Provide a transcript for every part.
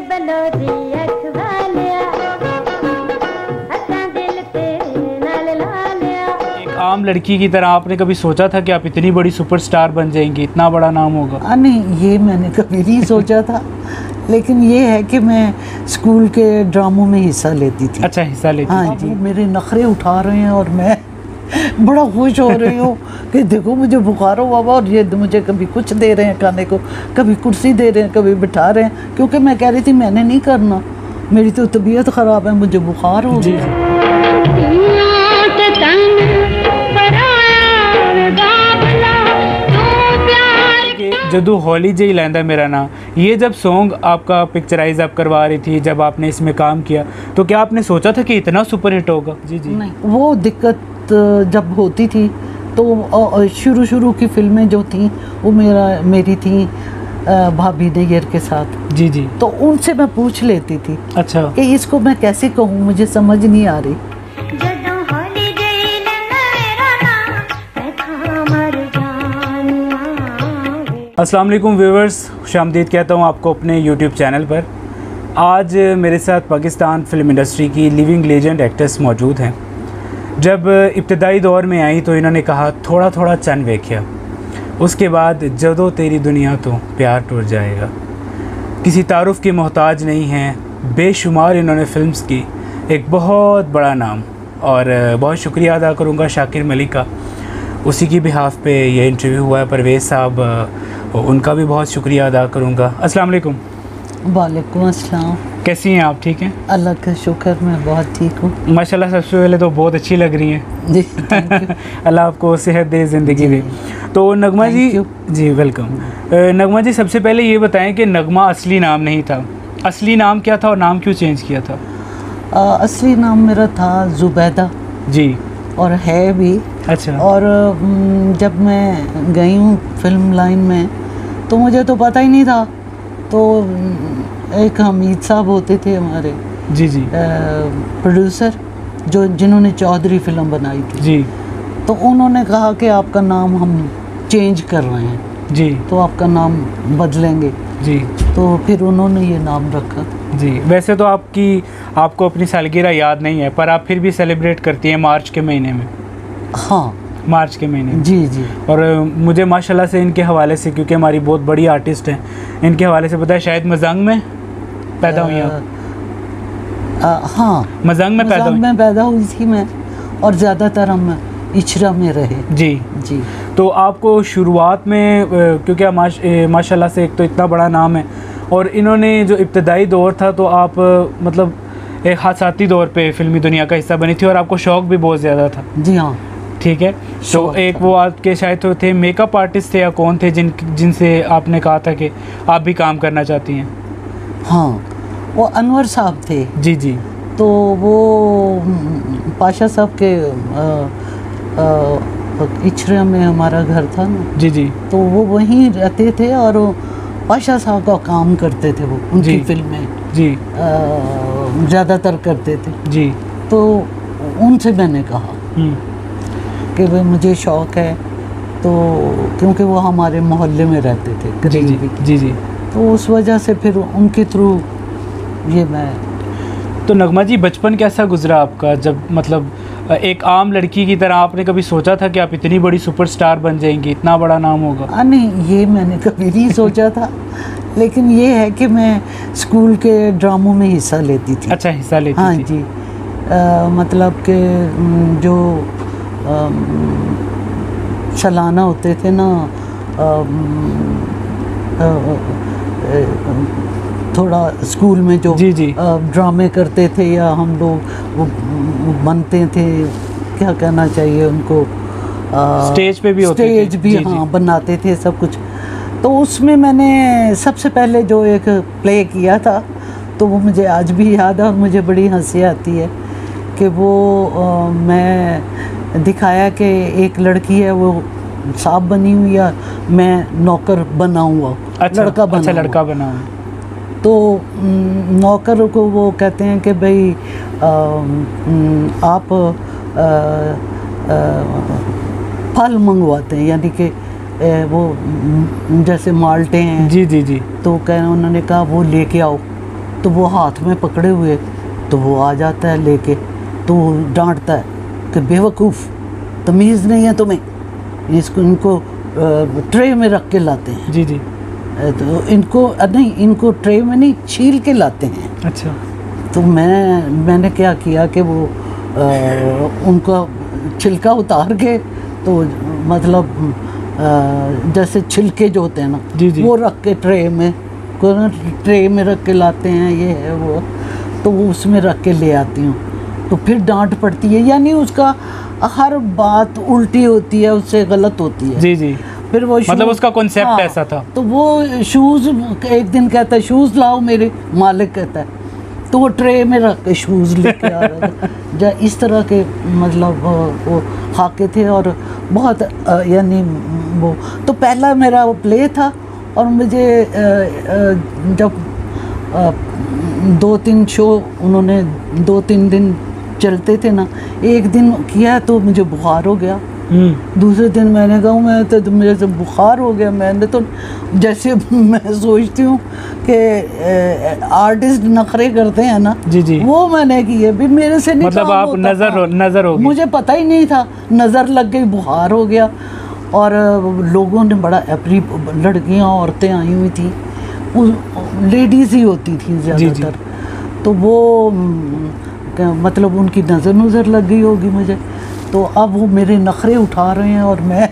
एक आम लड़की की तरह आपने कभी सोचा था कि आप इतनी बड़ी सुपरस्टार बन जाएंगी, इतना बड़ा नाम होगा? नहीं, ये मैंने कभी नहीं सोचा था। लेकिन ये है कि मैं स्कूल के ड्रामों में हिस्सा लेती थी। अच्छा, हिस्सा लेती? हाँ जी। मेरे नखरे उठा रहे हैं और मैं बड़ा खुश हो रही हूँ कि देखो मुझे बुखार हो बाबा, और ये मुझे कभी कुछ दे रहे हैं खाने को, कभी कुर्सी दे रहे हैं, कभी बिठा रहे हैं, क्योंकि मैं कह रही थी मैंने नहीं करना, मेरी तो तबीयत ख़राब है, मुझे बुखार हो गया। जदू हौली जी लैंदा मेरा नाम, ये जब सॉन्ग आपका पिक्चराइज आप करवा रही थी, जब आपने इसमें काम किया, तो क्या आपने सोचा था कि इतना सुपर हिट होगा? जी जी। नहीं, वो दिक्कत जब होती थी तो शुरू की फिल्में जो थी वो मेरी थी भाभी नैयर के साथ। जी जी। तो उनसे मैं पूछ लेती थी अच्छा कि इसको मैं कैसे कहूँ, मुझे समझ नहीं आ रही। अस्सलाम वालेकुम व्यूवर्स, खुशामदीद कहता हूँ आपको अपने यूट्यूब चैनल पर। आज मेरे साथ पाकिस्तान फिल्म इंडस्ट्री की लिविंग लेजेंड एक्ट्रेस मौजूद हैं। जब इब्तदाई दौर में आई तो इन्होंने कहा थोड़ा थोड़ा चन वेख्या, उसके बाद जदों तेरी दुनिया तो प्यार टूट जाएगा। किसी तारुफ की मोहताज नहीं हैं, बेशुमार इन्होंने फिल्म्स की, एक बहुत बड़ा नाम। और बहुत शुक्रिया अदा करूँगा शाकिर मलिक का, उसी की बिहाफ पे ये इंटरव्यू हुआ है। परवेज़ साहब, उनका भी बहुत शुक्रिया अदा करूँगा। अस्सलाम वालेकुम। वालेकुम अस्सलाम। कैसी हैं आप? ठीक हैं? अल्लाह का शुक्र, मैं बहुत ठीक हूँ माशाल्लाह। सबसे पहले तो बहुत अच्छी लग रही हैं जी, थैंक यू। अल्लाह आपको सेहत दे, ज़िंदगी दे। तो नगमा जी, जी वेलकम। नगमा जी, सबसे पहले ये बताएं कि नगमा असली नाम नहीं था, असली नाम क्या था और नाम क्यों चेंज किया था? असली नाम मेरा था ज़ुबैदा जी, और है भी। अच्छा। और जब मैं गई हूँ फिल्म लाइन में तो मुझे तो पता ही नहीं था। तो एक हमीद साहब होते थे हमारे, जी जी, प्रोड्यूसर, जिन्होंने चौधरी फिल्म बनाई थी जी, तो उन्होंने कहा कि आपका नाम हम चेंज कर रहे हैं जी, तो आपका नाम बदलेंगे। जी, तो फिर उन्होंने ये नाम रखा। जी। वैसे तो आपको अपनी सालगिरह याद नहीं है, पर आप फिर भी सेलिब्रेट करती हैं मार्च के महीने में। हाँ, मार्च के महीने में। जी जी। और मुझे माशाल्लाह से इनके हवाले से, क्योंकि हमारी बहुत बड़ी आर्टिस्ट हैं, इनके हवाले से पता है शायद मजंग में पैदा हुई हैं। हाँ, मजंग में पैदा हुई थी मैं, और ज़्यादातर हम इचरा में रहे। जी जी। तो आपको शुरुआत में, क्योंकि माशाल्लाह से एक तो इतना बड़ा नाम है, और इन्होंने जो इब्तदाई दौर था तो आप मतलब एक हादसाती दौर पे फिल्मी दुनिया का हिस्सा बनी थी, और आपको शौक़ भी बहुत ज़्यादा था। जी हाँ, ठीक है। तो एक वो आपके शायद तो थे मेकअप आर्टिस्ट थे या कौन थे जिनसे आपने कहा था कि आप भी काम करना चाहती हैं? हाँ, वो अनवर साहब थे। जी जी। तो वो पाशा साहब के इचरा में हमारा घर था ना। जी जी। तो वो वहीं रहते थे और पाशा साहब का काम करते थे, वो उनकी फिल्में जी ज़्यादातर करते थे। जी। तो उनसे मैंने कहा कि भाई मुझे शौक़ है, तो क्योंकि वो हमारे मोहल्ले में रहते थे। जी जी, जी जी। तो उस वजह से फिर उनके थ्रू ये मैं। तो नगमा जी, बचपन कैसा गुजरा आपका? जब मतलब एक आम लड़की की तरह आपने कभी सोचा था कि आप इतनी बड़ी सुपरस्टार बन जाएंगी, इतना बड़ा नाम होगा? नहीं, ये मैंने कभी नहीं सोचा था। लेकिन ये है कि मैं स्कूल के ड्रामों में हिस्सा लेती थी। अच्छा, हिस्सा लेती हाँ थी? जी। मतलब कि जो सालाना होते थे ना, थोड़ा स्कूल में जो जी जी ड्रामे करते थे, या हम लोग वो बनते थे, क्या कहना चाहिए उनको, स्टेज पे भी होते थे। स्टेज भी, हाँ, बनाते थे सब कुछ। तो उसमें मैंने सबसे पहले जो एक प्ले किया था, तो वो मुझे आज भी याद है और मुझे बड़ी हंसी आती है कि वो मैं दिखाया कि एक लड़की है, वो सांप बनी हुई है, मैं नौकर बना हुआ। अच्छा, लड़का बना। अच्छा, लड़का बना हुआ। तो नौकर को वो कहते हैं कि भाई आप फल मंगवाते हैं, यानी कि वो जैसे माल्टे हैं। जी जी जी। तो उन्होंने कहा वो लेके आओ। तो वो हाथ में पकड़े हुए, तो वो आ जाता है लेके, तो डांटता है कि बेवकूफ़, तमीज़ नहीं है तुम्हें, इसको इनको ट्रे में रख के लाते हैं। जी जी। तो इनको नहीं, इनको ट्रे में नहीं, छील के लाते हैं। अच्छा। तो मैंने क्या किया कि वो उनका छिलका उतार के, तो मतलब जैसे छिलके जो होते हैं ना, जी जी। वो रख के ट्रे में रख के लाते हैं, ये है वो, तो वो उसमें रख के ले आती हूँ। तो फिर डांट पड़ती है, यानी उसका हर बात उल्टी होती है, उससे गलत होती है। जी जी। फिर वो मतलब उसका कॉन्सेप्ट ऐसा था। तो वो शूज़ एक दिन कहता है शूज़ लाओ, मेरे मालिक कहता है, तो वो ट्रे में रख के शूज़ लेके आ रहा था। इस तरह के मतलब वो खाके थे, और बहुत यानी वो तो पहला मेरा वो प्ले था। और मुझे जब 2-3 शो उन्होंने 2-3 दिन चलते थे ना, एक दिन किया तो मुझे बुखार हो गया। दूसरे दिन मैंने कहा मैं तो मेरे से बुखार हो गया। मैंने तो जैसे मैं सोचती हूँ कि आर्टिस्ट नखरे करते हैं ना, जी जी, वो मैंने किए भी, मेरे से नहीं। मतलब आप नजर हो गई। मुझे पता ही नहीं था, नज़र लग गई, बुखार हो गया। और लोगों ने बड़ा लड़कियाँ औरतें आई हुई थी, लेडीज़ ही होती थी ज़्यादातर, तो वो मतलब उनकी नज़र लग गई होगी मुझे। तो अब वो मेरे नखरे उठा रहे हैं और मैं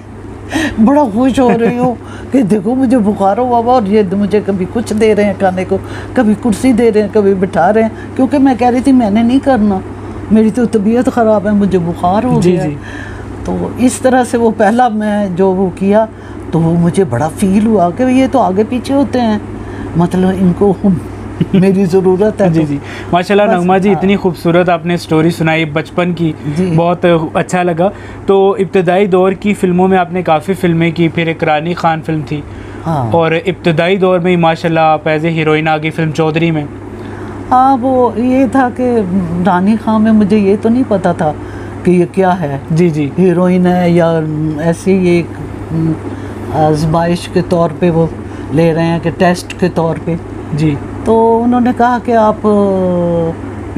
बड़ा खुश हो रही हूँ कि देखो मुझे बुखार हो बाबा, और ये मुझे कभी कुछ दे रहे हैं खाने को, कभी कुर्सी दे रहे हैं, कभी बिठा रहे हैं, क्योंकि मैं कह रही थी मैंने नहीं करना, मेरी तो तबीयत ख़राब है, मुझे बुखार हो गया है। तो इस तरह से वो पहला मैं जो वो किया, तो वो मुझे बड़ा फील हुआ कि ये तो आगे पीछे होते हैं, मतलब इनको मेरी ज़रूरत है। जी जी, माशाल्लाह नगमा जी, इतनी खूबसूरत आपने स्टोरी सुनाई बचपन की, बहुत अच्छा लगा। तो इब्तदाई दौर की फ़िल्मों में आपने काफ़ी फ़िल्में की, फिर एक रानी खान फिल्म थी, हाँ। और इब्तदाई दौर में ही माशाल्लाह आप एज ए हीरोइन आ गई फिल्म चौधरी में। हाँ, वो ये था कि रानी खान में मुझे ये तो नहीं पता था कि ये क्या है, जी जी, हीरोइन है या ऐसे ही एक आजमाइश के तौर पे वो ले रहे हैं कि टेस्ट के तौर पे। जी। तो उन्होंने कहा कि आप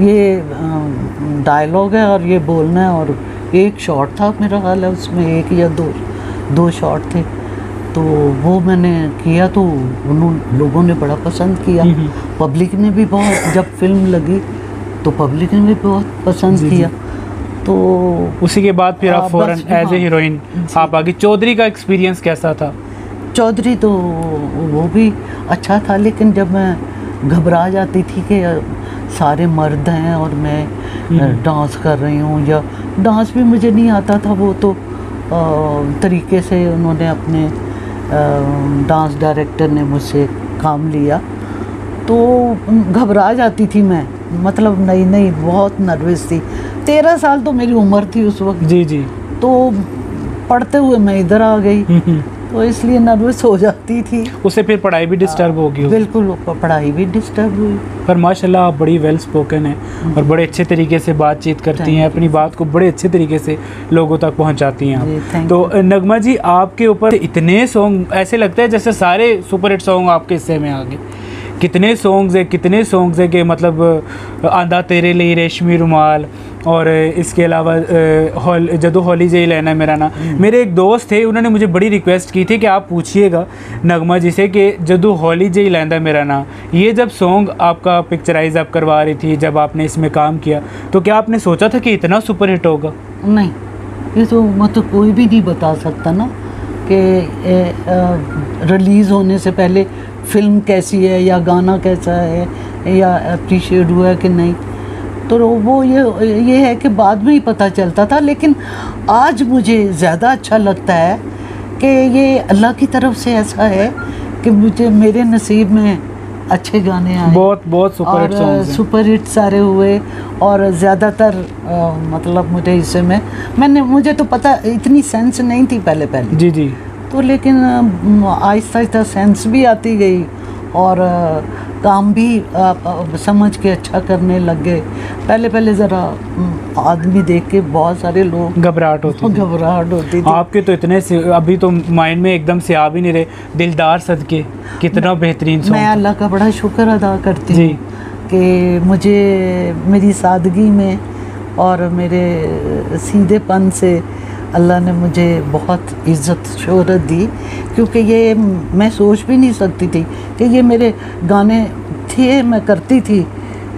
ये डायलॉग है और ये बोलना है, और एक शॉट था मेरा ख्याल है उसमें, एक या दो शॉट थे, तो वो मैंने किया, तो लोगों ने बड़ा पसंद किया, पब्लिक ने भी बहुत, जब फिल्म लगी तो पब्लिक ने भी बहुत पसंद किया। तो उसी के बाद फिर आप फौरन एज ए हीरोइन आप आ गई। चौधरी का एक्सपीरियंस कैसा था? चौधरी तो वो भी अच्छा था, लेकिन जब मैं घबरा जाती थी कि सारे मर्द हैं और मैं डांस कर रही हूँ, या डांस भी मुझे नहीं आता था, वो तो तरीके से उन्होंने अपने डांस डायरेक्टर ने मुझसे काम लिया, तो घबरा जाती थी मैं, मतलब नई बहुत नर्वस थी। 13 साल तो मेरी उम्र थी उस वक्त। जी जी। तो पढ़ते हुए मैं इधर आ गई, तो इसलिए नर्वस हो जाती थी। उससे फिर पढ़ाई भी डिस्टर्ब होगी। बिल्कुल, पढ़ाई भी डिस्टर्ब हुई। पर माशाल्लाह आप बड़ी वेल स्पोकन हैं और बड़े अच्छे तरीके से बातचीत करती हैं, अपनी बात को बड़े अच्छे तरीके से लोगों तक पहुंचाती हैं आप। तो नगमा जी, आपके ऊपर इतने सॉन्ग, ऐसे लगता है जैसे सारे सुपर हिट सॉन्ग आपके हिस्से में आ गए। कितने सॉन्ग्स है कि मतलब आंदा तेरे लिए, रेशमी रुमाल, और इसके अलावा जदू हॉली जे लेना मेरा ना। मेरे एक दोस्त थे, उन्होंने मुझे बड़ी रिक्वेस्ट की थी कि आप पूछिएगा नगमा जी से कि जदू हॉली जे लेंदा मेरा ना, ये जब सॉन्ग आपका पिक्चराइज आप करवा रही थी, जब आपने इसमें काम किया, तो क्या आपने सोचा था कि इतना सुपर हिट होगा? नहीं, ये तो मतलब कोई भी नहीं बता सकता ना कि रिलीज़ होने से पहले फिल्म कैसी है या गाना कैसा है या अप्रिशिएट हुआ है कि नहीं, तो वो ये है कि बाद में ही पता चलता था। लेकिन आज मुझे ज़्यादा अच्छा लगता है कि ये अल्लाह की तरफ से ऐसा है कि मुझे मेरे नसीब में अच्छे गाने आए, बहुत सुपर हिट सॉन्ग्स हैं, सुपर हिट सारे हुए। और ज़्यादातर मतलब मुझे इससे मुझे तो पता, इतनी सेंस नहीं थी पहले जी जी, तो, लेकिन आहिस्ता सेंस भी आती गई और काम भी समझ के अच्छा करने लग गए। पहले ज़रा आदमी देख के बहुत सारे लोग घबराहट होती थी। आपके तो इतने से अभी तो माइंड में एकदम से आ भी नहीं रहे। दिलदार सदके कितना बेहतरीन सॉन्ग। मैं अल्लाह का बड़ा शुक्र अदा करती हूँ कि मुझे मेरी सादगी में और मेरे सीधेपन से अल्लाह ने मुझे बहुत इज़्ज़त शोहरत दी, क्योंकि ये मैं सोच भी नहीं सकती थी कि ये मेरे गाने थे, मैं करती थी,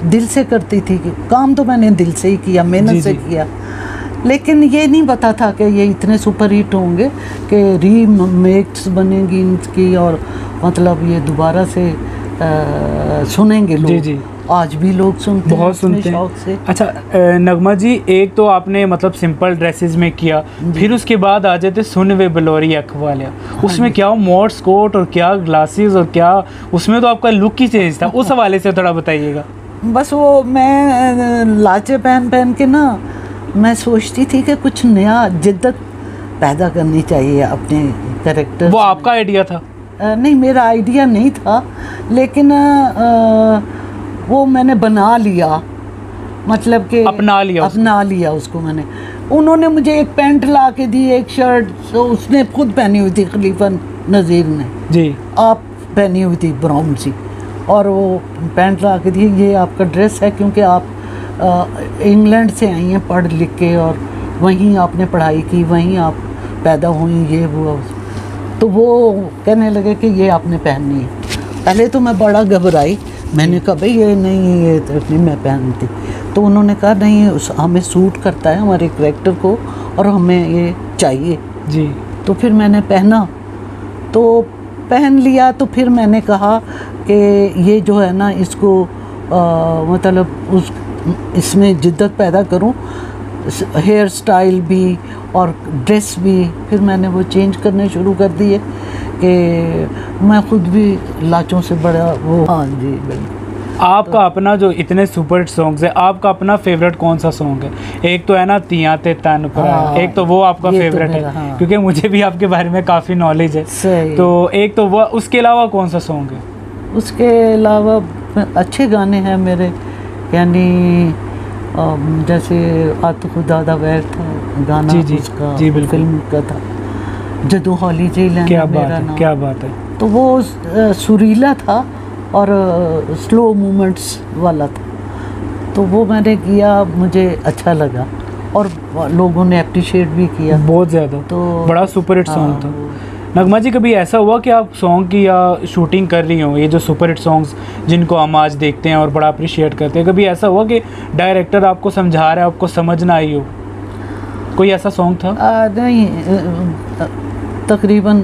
दिल से करती थी। काम तो मैंने दिल से ही किया, मेहनत से किया, लेकिन ये नहीं पता था कि ये इतने सुपर हिट होंगे कि रीमेक्स बनेंगी इनकी और मतलब ये दोबारा से सुनेंगे लोग। जी जी, आज भी लोग सुनते बहुत सुनते हैं शौक से। अच्छा नगमा जी, एक तो आपने मतलब सिंपल ड्रेसेस में किया, फिर उसके बाद आ जाते सुन वे बलोरी अख वाले, उसमें क्या मोर्स कोट और क्या ग्लासेस और क्या, उसमें तो आपका लुक ही चेंज था। उस हवाले से थोड़ा बताइएगा। बस वो मैं लाचे पहन पहन के ना, मैं सोचती थी कि कुछ नया जिद्दत पैदा करनी चाहिए अपने कैरेक्टर। वो आपका आइडिया था? नहीं, मेरा आइडिया नहीं था, लेकिन वो मैंने बना लिया, मतलब कि अपना लिया उसको मैंने। उन्होंने मुझे एक पैंट ला के दी, एक शर्ट तो उसने खुद पहनी हुई थी, खलीफा नज़ीर ने जी, आप पहनी हुई थी ब्राउन सी, और वो पैंट ला के दी, ये आपका ड्रेस है क्योंकि आप इंग्लैंड से आई हैं पढ़ लिख के और वहीं आपने पढ़ाई की, वहीं आप पैदा हुई, ये वो। तो वो कहने लगे कि ये आपने पहननी है। पहले तो मैं बड़ा घबराई, मैंने कहा भाई ये नहीं, ये नहीं मैं पहनती। तो उन्होंने कहा नहीं, हमें सूट करता है हमारे कैरेक्टर को और हमें ये चाहिए जी। तो फिर मैंने पहना, तो पहन लिया। तो फिर मैंने कहा कि ये जो है ना, इसको मतलब इसमें जिद्दत पैदा करूं, हेयर स्टाइल भी और ड्रेस भी। फिर मैंने वो चेंज करने शुरू कर दिए कि मैं खुद भी लाचों से बड़ा वो। हाँ जी बिल्कुल। आपका अपना जो इतने सुपर सॉन्ग्स है, आपका अपना फेवरेट कौन सा सॉन्ग है? एक तो है ना तिया ते तन पर, एक तो वो आपका फेवरेट है। हाँ। क्योंकि मुझे भी आपके बारे में काफ़ी नॉलेज है। सही। तो एक तो वो, उसके अलावा कौन सा सॉन्ग है? उसके अलावा अच्छे गाने हैं मेरे, यानी जैसे आत खुदा दा वैर था गाना, जी, उसका जी, फिल्म का था, जदू हॉली जी लैंड। क्या बात है, क्या बात है। तो वो सुरीला था और स्लो मूवमेंट्स वाला था, तो वो मैंने किया, मुझे अच्छा लगा और लोगों ने अप्रिशिएट भी किया बहुत ज़्यादा। तो बड़ा सुपर हिट सॉन्ग था। नगमा जी, कभी ऐसा हुआ कि आप सॉन्ग की या शूटिंग कर रही हो, ये जो सुपर हिट सॉन्ग्स जिनको हम आज देखते हैं और बड़ा अप्रिशिएट करते हैं, कभी ऐसा हुआ कि डायरेक्टर आपको समझा रहा है, आपको समझ ना आई हो? कोई ऐसा सॉन्ग था? नहीं, तकरीबन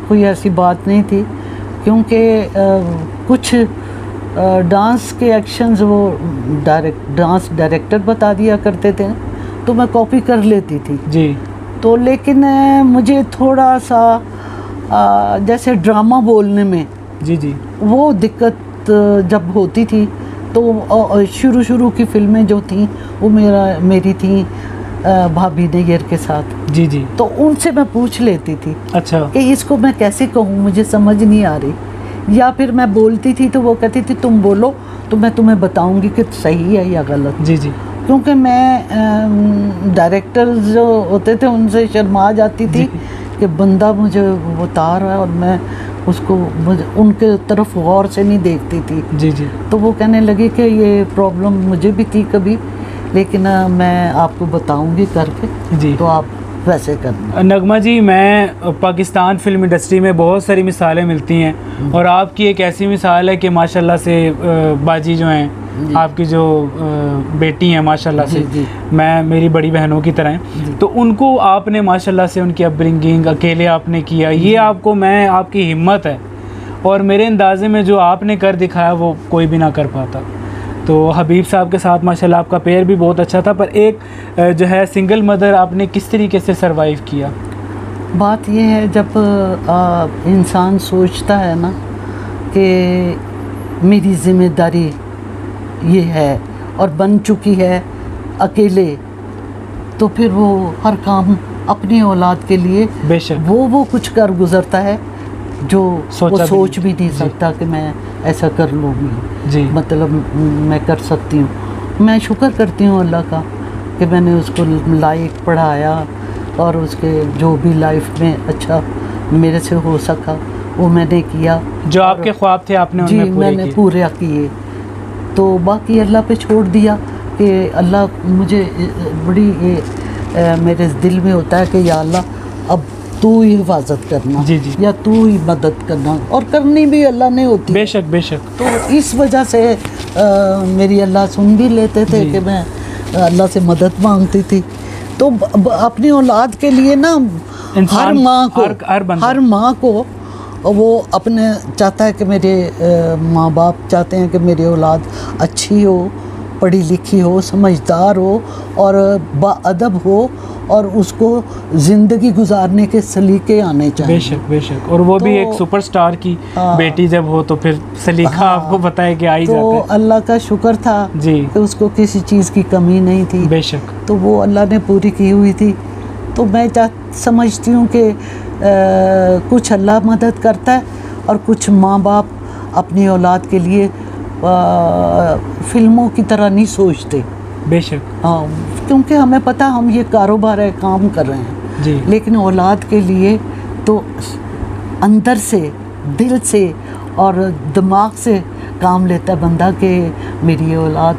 कोई ऐसी बात नहीं थी, क्योंकि कुछ डांस के एक्शंस वो डांस डायरेक्टर बता दिया करते थे, तो मैं कॉपी कर लेती थी जी। तो लेकिन मुझे थोड़ा सा जैसे ड्रामा बोलने में जी जी वो दिक्कत जब होती थी, तो शुरू की फिल्में जो थी वो मेरी थी भाभी नैयर के साथ जी जी। तो उनसे मैं पूछ लेती थी अच्छा कि इसको मैं कैसे कहूँ, मुझे समझ नहीं आ रही, या फिर मैं बोलती थी तो वो कहती थी तुम बोलो तो मैं तुम्हें बताऊंगी कि सही है या गलत जी जी। क्योंकि मैं डायरेक्टर जो होते थे उनसे शर्मा जाती थी कि बंदा मुझे बता रहा है और मैं उसको उनके तरफ गौर से नहीं देखती थी जी जी। तो वो कहने लगी कि ये प्रॉब्लम मुझे भी थी कभी, लेकिन मैं आपको बताऊंगी करके जी, तो आप वैसे करना। नगमा जी, मैं पाकिस्तान फिल्म इंडस्ट्री में बहुत सारी मिसालें मिलती हैं और आपकी एक ऐसी मिसाल है कि माशाल्लाह से बाजी जो हैं आपकी जो बेटी हैं माशाल्लाह से, मैं मेरी बड़ी बहनों की तरह हैं, तो उनको आपने माशाल्लाह से उनकी अपब्रिंगिंग अकेले आपने किया, ये आपको मैं आपकी हिम्मत है और मेरे अंदाजे में जो आपने कर दिखाया वो कोई भी ना कर पाता। तो हबीब साहब के साथ माशाल्लाह आपका पेयर भी बहुत अच्छा था, पर एक जो है सिंगल मदर आपने किस तरीके से सरवाइव किया? बात ये है, जब इंसान सोचता है ना कि मेरी ज़िम्मेदारी ये है और बन चुकी है अकेले, तो फिर वो हर काम अपनी औलाद के लिए बेशक वो कुछ कर गुजरता है जो वो सोच भी नहीं सकता कि मैं ऐसा कर लूँगी जी, मतलब मैं कर सकती हूँ। मैं शुक्र करती हूँ अल्लाह का कि मैंने उसको लायक पढ़ाया और उसके जो भी लाइफ में अच्छा मेरे से हो सका वो मैंने किया। जो आपके ख्वाब थे आपने जी मैंने पूरे किए। तो बाकी अल्लाह पे छोड़ दिया कि अल्लाह मुझे बड़ी मेरे दिल में होता है कि या अल्लाह अब तू ही हिफाजत करना, जी जी, या तू ही मदद करना, और करनी भी अल्लाह ने होती है। बेशक बेशक। तो इस वजह से मेरी अल्लाह सुन भी लेते थे कि मैं अल्लाह से मदद मांगती थी। तो अपनी औलाद के लिए ना हर माँ को वो अपने चाहता है कि मेरे माँ बाप चाहते हैं कि मेरी औलाद अच्छी हो, पढ़ी लिखी हो, समझदार हो और बाअदब हो, और उसको ज़िंदगी गुजारने के सलीके आने चाहिए। बेशक बेशक। और वो भी एक सुपरस्टार की बेटी जब हो तो फिर सलीका आपको पता है कि आ ही जाता है। तो अल्लाह का शुक्र था जी कि उसको किसी चीज़ की कमी नहीं थी। बेशक। तो वो अल्लाह ने पूरी की हुई थी। तो मैं समझती हूँ कि कुछ अल्लाह मदद करता है और कुछ माँ बाप अपनी औलाद के लिए फिल्मों की तरह नहीं सोचते। बेशक। हाँ, क्योंकि हमें पता हम ये कारोबार है, काम कर रहे हैं जी, लेकिन औलाद के लिए तो अंदर से, दिल से और दिमाग से काम लेता है बंदा कि मेरी औलाद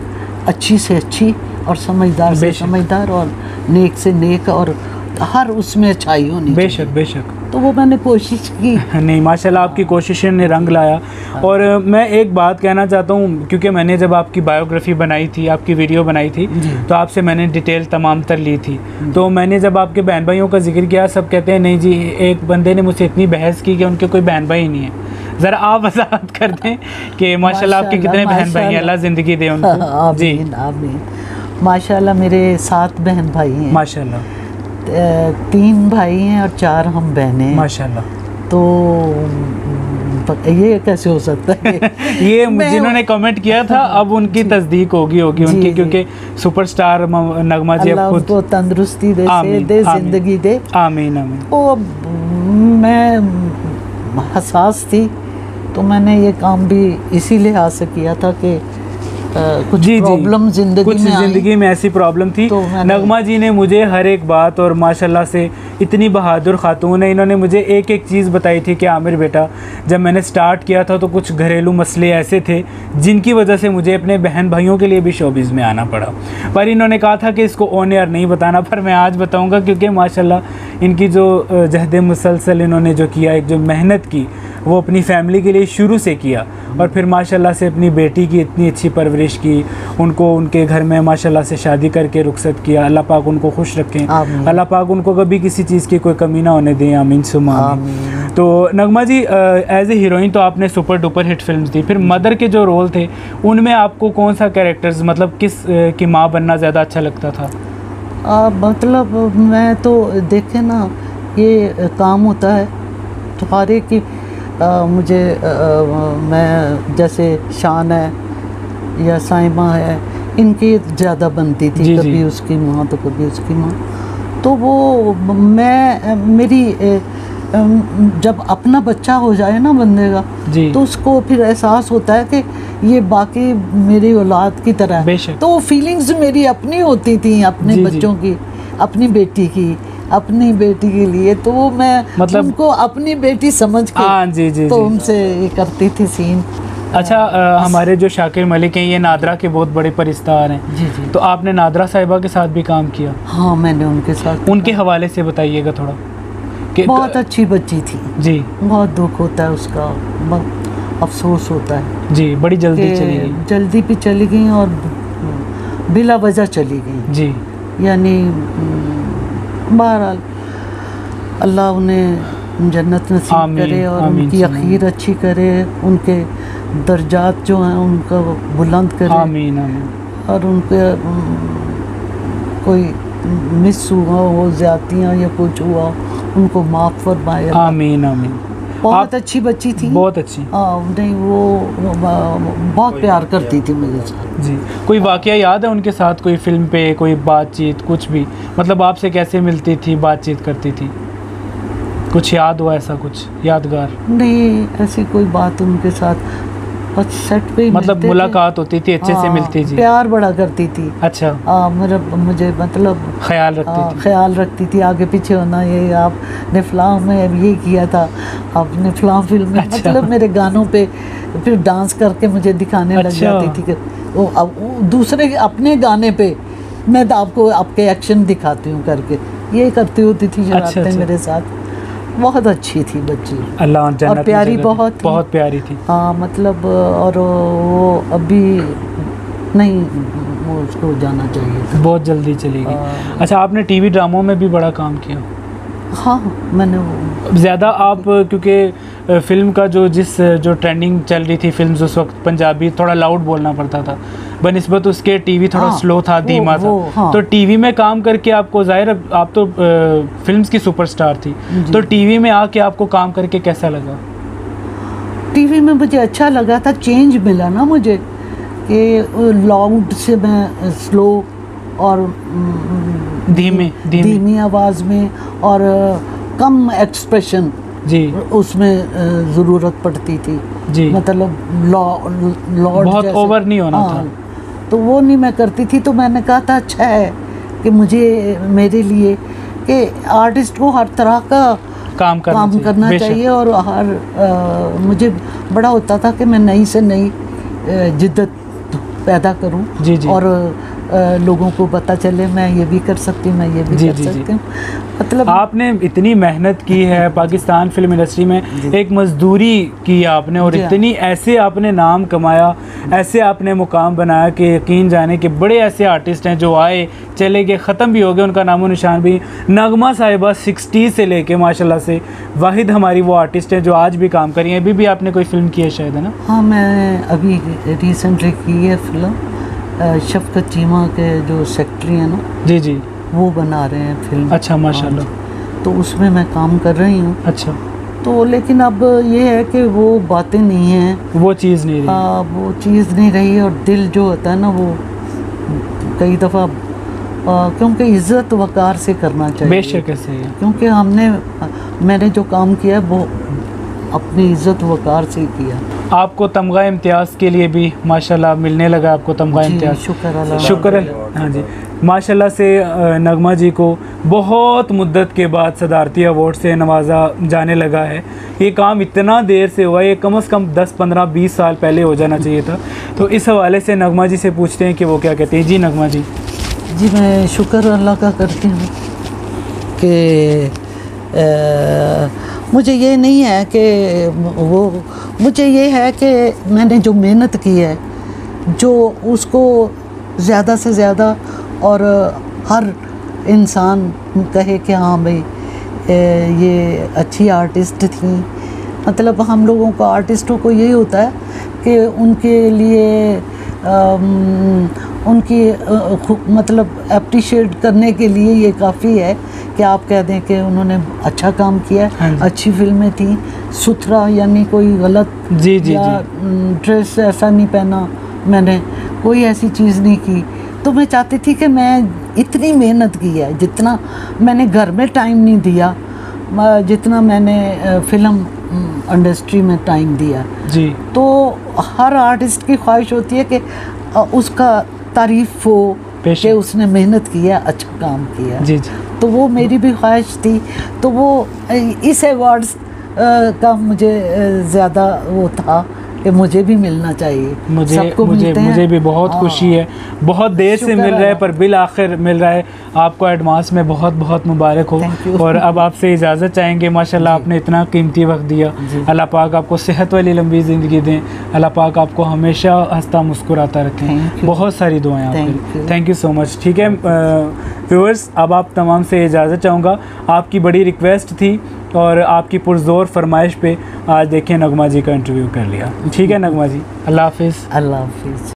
अच्छी से अच्छी और समझदार से समझदार और नेक से नेक और हर उसमें अच्छाई होनी। बेशक बेशक। तो वो मैंने कोशिश की। नहीं, माशाल्लाह आपकी कोशिशों ने रंग लाया। और मैं एक बात कहना चाहता हूँ, क्योंकि मैंने जब आपकी बायोग्राफी बनाई थी, आपकी वीडियो बनाई थी, तो आपसे मैंने डिटेल तमाम तर ली थी। तो मैंने जब आपके बहन भाइयों का जिक्र किया, सब कहते हैं नहीं जी, एक बंदे ने मुझसे इतनी बहस की कि उनके कोई बहन भाई नहीं है। ज़रा आप वजाहत कर दें कि माशाल्लाह आपके कितने बहन भाई हैं, अल्लाह ज़िंदगी दे उनको। जी आमीन। माशाल्लाह मेरे 7 बहन भाई हैं। माशाल्लाह। 3 भाई हैं और 4 हम बहनें हैं। माशाल्लाह। तो ये कैसे हो सकता है? ये जिन्होंने कमेंट किया था अब उनकी तस्दीक होगी उनकी, क्योंकि सुपरस्टार नगमा जी अब खुद तंदुरुस्ती दे, जिंदगी दे। आमीन आमीन। तो मैं हसास थी, तो मैंने ये काम भी इसी लिहाज से किया था कि कुछ प्रॉब्लम ज़िंदगी में ऐसी प्रॉब्लम थी। तो नगमा जी ने मुझे हर एक बात, और माशाल्लाह से इतनी बहादुर खातून है, इन्होंने मुझे एक एक चीज़ बताई थी कि आमिर बेटा, जब मैंने स्टार्ट किया था तो कुछ घरेलू मसले ऐसे थे जिनकी वजह से मुझे अपने बहन भाइयों के लिए भी शोबिज़ में आना पड़ा। पर इन्होंने कहा था कि इसको ऑन एयर नहीं बताना, पर मैं आज बताऊँगा, क्योंकि माशाल्लाह इनकी जो जहद मुसलसल इन्होंने जो किया, एक जो मेहनत की वो अपनी फैमिली के लिए शुरू से किया, और फिर माशाल्लाह से अपनी बेटी की इतनी अच्छी परवरिश की, उनको उनके घर में माशाल्लाह से शादी करके रुखसत किया। अल्लाह पाक उनको खुश रखें, अल्लाह पाक उनको कभी किसी चीज़ की कोई कमी ना होने दें। आमीन सुम्मा आमीन। तो नगमा जी, एज ए हीरोइन तो आपने सुपर डुपर हिट फिल्म्स दी, फिर मदर के जो रोल थे उनमें आपको कौन सा कैरेक्टर्स, मतलब किस की माँ बनना ज़्यादा अच्छा लगता था? मतलब मैं तो देखे ना, ये काम होता है तुम्हारे की मुझे मैं जैसे शान है या साइमा है, इनकी ज़्यादा बनती थी। कभी उसकी माँ तो कभी उसकी माँ। तो वो मैं मेरी जब अपना बच्चा हो जाए ना बंदे का, तो उसको फिर एहसास होता है कि ये बाकी मेरी औलाद की तरह है। तो वो फीलिंग्स मेरी अपनी होती थी, अपने बच्चों की, अपनी बेटी की, अपनी बेटी के लिए। तो वो मैं मतलब उनको अपनी बेटी समझ के तो उनसे ये करती थी सीन। अच्छा, हमारे जो शाकिर मलिक हैं ये नादरा के बहुत बड़े परिस्तार हैं। जी। तो आपने नादरा साहिबा के साथ भी काम किया? हाँ, मैंने उनके साथ। उनके हवाले से बताइएगा थोड़ा। बहुत अच्छी बच्ची थी जी। बहुत दुख होता है उसका, बहुत अफसोस होता है जी। बड़ी जल्दी चली गई। जल्दी भी चली गई और बिला वजह चली गई जी। यानी बहरहाल अल्लाह उन्हें जन्नत नसीब करे और उनकी आखिर अच्छी करे, उनके दर्जात जो हैं उनका बुलंद करे। आमीन आमीन। और उनके कोई मिस हुआ हो, ज़्यादतियाँ या कुछ हुआ, उनको माफ़ फरमाए। आमीन आमीन। बहुत अच्छी बच्ची थी, बहुत अच्छी। नहीं वो बहुत प्यार करती थी मेरे साथ जी। कोई वाकया याद है उनके साथ, कोई फिल्म पे कोई बातचीत, कुछ भी, मतलब आपसे कैसे मिलती थी, बातचीत करती थी, कुछ याद हुआ ऐसा कुछ यादगार? नहीं, ऐसी कोई बात उनके साथ बस सेट पे मतलब मुलाकात होती थी, अच्छे से मिलती थी, प्यार बड़ा करती थी। अच्छा। मुझे मतलब ख्याल रखती थी। ख्याल रखती थी, आगे पीछे होना, ये आपने फ़लाँ में ये किया था, आपने फ़लाँ फिल्म में। अच्छा। मतलब मेरे गानों पे फिर डांस करके मुझे दिखाने लग अच्छा। जाती थी कि वो दूसरे अपने गाने पे मैं तो आपको आपके एक्शन दिखाती हूँ करके ये करती होती थी शरारतें अच्छा। मेरे साथ। बहुत अच्छी थी बच्ची अल्लाह जन्नत और में प्यारी जगह दे। बहुत थी। बहुत प्यारी थी। हाँ मतलब और वो अभी नहीं, वो उसको जाना चाहिए था। बहुत जल्दी चली गई। अच्छा, आपने टीवी ड्रामों में भी बड़ा काम किया। हाँ मैंने वो ज़्यादा आप क्योंकि फिल्म का जो ट्रेंडिंग चल रही थी फिल्म्स उस वक्त पंजाबी थोड़ा लाउड बोलना पड़ता था बनिस्बत उसके टीवी थोड़ा हाँ, स्लो था, धीमा था। हाँ। तो टीवी में काम करके आपको ज़ाहिर आप तो फिल्म्स की सुपरस्टार थी, तो टीवी में आके आपको काम करके कैसा लगा? टीवी में मुझे अच्छा लगा था, चेंज मिला ना मुझे कि लाउड से मैं स्लो और धीमी आवाज़ में और कम एक्सप्रेशन जी उसमें ज़रूरत पड़ती थी जी, मतलब लॉर्ड बहुत ओवर नहीं होना था। तो वो नहीं मैं करती थी। तो मैंने कहा था अच्छा है कि मुझे मेरे लिए कि आर्टिस्ट को हर तरह का काम करना चाहिए और हर मुझे बड़ा होता था कि मैं नई से नई जिद्दत पैदा करूं जी जी, और लोगों को पता चले मैं ये भी कर सकती हूँ, मैं ये भी कर सकती हूँ। मतलब आपने इतनी मेहनत की है पाकिस्तान फिल्म इंडस्ट्री में, एक मजदूरी की आपने और इतनी ऐसे आपने नाम कमाया, ऐसे आपने मुकाम बनाया कि यकीन जाने कि बड़े ऐसे आर्टिस्ट हैं जो आए चले गए, ख़त्म भी हो गए, उनका नामो निशान भी। नगमा साहिबा 60 से लेके माशाल्लाह से वाहिद हमारी वो आर्टिस्ट हैं जो आज भी काम करी हैं। अभी भी आपने कोई फिल्म की है शायद, है ना? हाँ मैं अभी रिसेंटली की है फिल्म शफकत चीमा के जो सेक्रेटरी हैं ना, जी जी, वो बना रहे हैं फिल्म। अच्छा माशाल्लाह। तो उसमें मैं काम कर रही हूँ। अच्छा, तो लेकिन अब ये है कि वो बातें नहीं हैं, वो चीज़ नहीं रही। वो चीज़ नहीं रही और दिल जो होता है ना वो कई दफ़ा क्योंकि इज़्ज़त वक़ार से करना चाहिए। बेशक ऐसे ही है। क्योंकि मैंने जो काम किया है वो अपनी इज़्ज़त वक़ार से किया। आपको तमगा इम्तियाज़ के लिए भी माशाल्लाह मिलने लगा, आपको तमगा इम्तियाज़। शुक्र है। हाँ जी, माशाल्लाह से नगमा जी को बहुत मुद्दत के बाद सदारती अवार्ड से नवाजा जाने लगा है। ये काम इतना देर से हुआ, ये कम से कम 10, 15, 20 साल पहले हो जाना चाहिए था। तो इस हवाले से नगमा जी से पूछते हैं कि वो क्या कहते हैं। जी नगमा जी। जी मैं शुक्र अल्लाह का करती हूँ कि मुझे ये नहीं है कि मुझे ये है कि मैंने जो मेहनत की है जो उसको ज़्यादा से ज़्यादा और हर इंसान कहे कि हाँ भाई ये अच्छी आर्टिस्ट थी। मतलब हम लोगों को आर्टिस्टों को यही होता है कि उनके लिए उनकी मतलब अप्रिशिएट करने के लिए ये काफ़ी है कि आप कह दें कि उन्होंने अच्छा काम किया, अच्छी फिल्में थी, सुथरा यानी कोई गलत जी जी या ड्रेस ऐसा नहीं पहना, मैंने कोई ऐसी चीज़ नहीं की। तो मैं चाहती थी कि मैं इतनी मेहनत की है, जितना मैंने घर में टाइम नहीं दिया, जितना मैंने फिल्म इंडस्ट्री में टाइम दिया जी। तो हर आर्टिस्ट की ख्वाहिश होती है कि उसका तारीफ़ हो कि उसने मेहनत किया, अच्छा काम किया। जी जी। तो वो मेरी भी ख्वाहिश थी। तो वो इस अवार्ड्स का मुझे ज़्यादा वो था कि मुझे भी मिलना चाहिए। मुझे भी बहुत खुशी है, बहुत देर से मिल रहा है पर बिल आखिर मिल रहा है। आपको एडवांस में बहुत बहुत मुबारक हो। और अब आपसे इजाज़त चाहेंगे। माशाल्लाह आपने इतना कीमती वक्त दिया। अल्लाह पाक आपको सेहत वाली लंबी ज़िंदगी दें, अल्लाह पाक आपको हमेशा हंसता मुस्कुराता रखें। बहुत सारी दुआएं आपके। Thank you so much. ठीक है व्यूअर्स, अब आप तमाम से इजाज़त चाहूँगा। आपकी बड़ी रिक्वेस्ट थी और आपकी पुरज़ोर फरमाइश पे आज देखिए नगमा जी का इंटरव्यू कर लिया। ठीक है नगमा जी, अल्लाह हाफिज़। अल्लाह हाफिज़।